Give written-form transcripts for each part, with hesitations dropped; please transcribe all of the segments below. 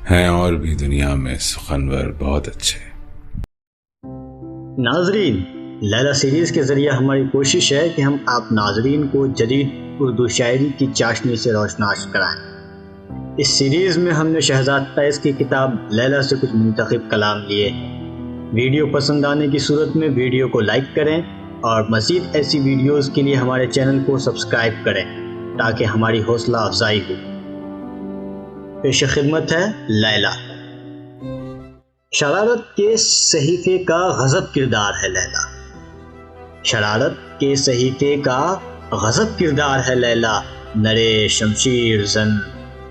ہیں اور بھی دنیا میں سخنور بہت اچھے۔ ناظرین، لیلا سیریز کے ذریعے ہماری کوشش ہے کہ ہم آپ ناظرین کو جدید اردو شاعری کی چاشنی سے روشناس کرائیں۔ اس سیریز میں ہم نے شہزاد فیض کی کتاب لیلا سے کچھ منتخب کلام لیے۔ ویڈیو پسند آنے کی صورت میں ویڈیو کو لائک کریں اور مزید ایسی ویڈیوز کے لیے ہمارے چینل کو سبسکرائب کریں تاکہ ہماری حوصلہ افزائی ہو۔ پیش خدمت ہے لیلا۔ شرارت کے صحیفے کا غضب کردار ہے لیلا، شرارت کے صحیفے کا غضب کردار ہے لیلا، نرے شمشیر زن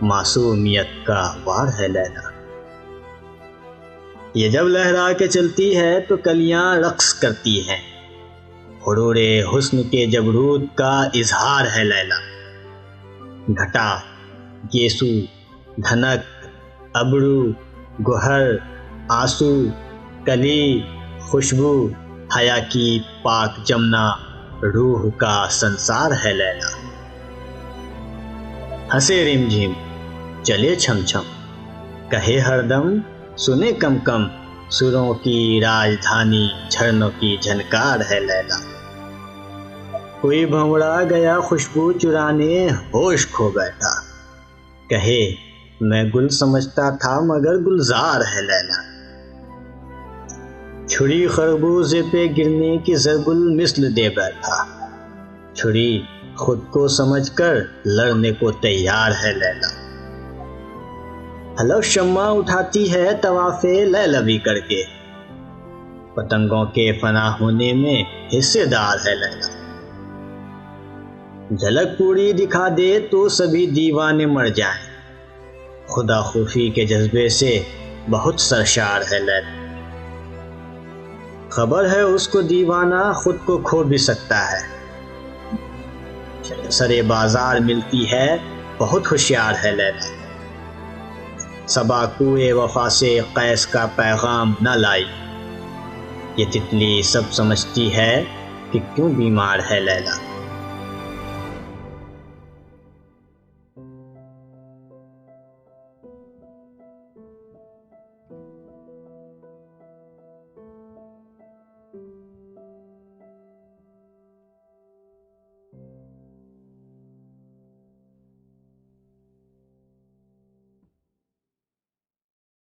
معصومیت کا وار ہے لیلا۔ یہ جب لہرا کے چلتی ہے تو کلیاں رقص کرتی ہیں، غرور حسن کے جبروت کا اظہار ہے لیلا۔ گھٹا، گیسو، دھنک، ابرو، گوہر، آنسو، کلی، خوشبو، حیا کی پاک جمنا روح کا سنسار ہے لیلا۔ ہنسے رم جھم، چلے چھم چھم، کہے ہر دم، سنے کم کم، سروں کی راجدھانی جھرنوں کی جھنکار ہے لیلا۔ کوئی بھنوڑا گیا خوشبو چرانے، ہوش کھو بیٹھا، کہے میں گل سمجھتا تھا مگر گلزار ہے لیلا۔ چھری خربوزے پہ گرنے کی ضرب المثل دے بیٹھا، چھری خود کو سمجھ کر لڑنے کو تیار ہے لیلا۔ حلف شمع اٹھاتی ہے طواف لیلوی کر کے، پتنگوں کے فنا ہونے میں حصے دار ہے لیلا۔ جھلک پوری دکھا دے تو سبھی دیوانے مر جائیں، خدا خوفی کے جذبے سے بہت سرشار ہے لیلا۔ خبر ہے اس کو دیوانہ خود کو کھو بھی سکتا ہے، سرے بازار ملتی ہے بہت ہوشیار ہے لیلا۔ صبا کوئے وفا سے قیس کا پیغام نہ لائی، یہ تتلی سب سمجھتی ہے کہ کیوں بیمار ہے لیلا۔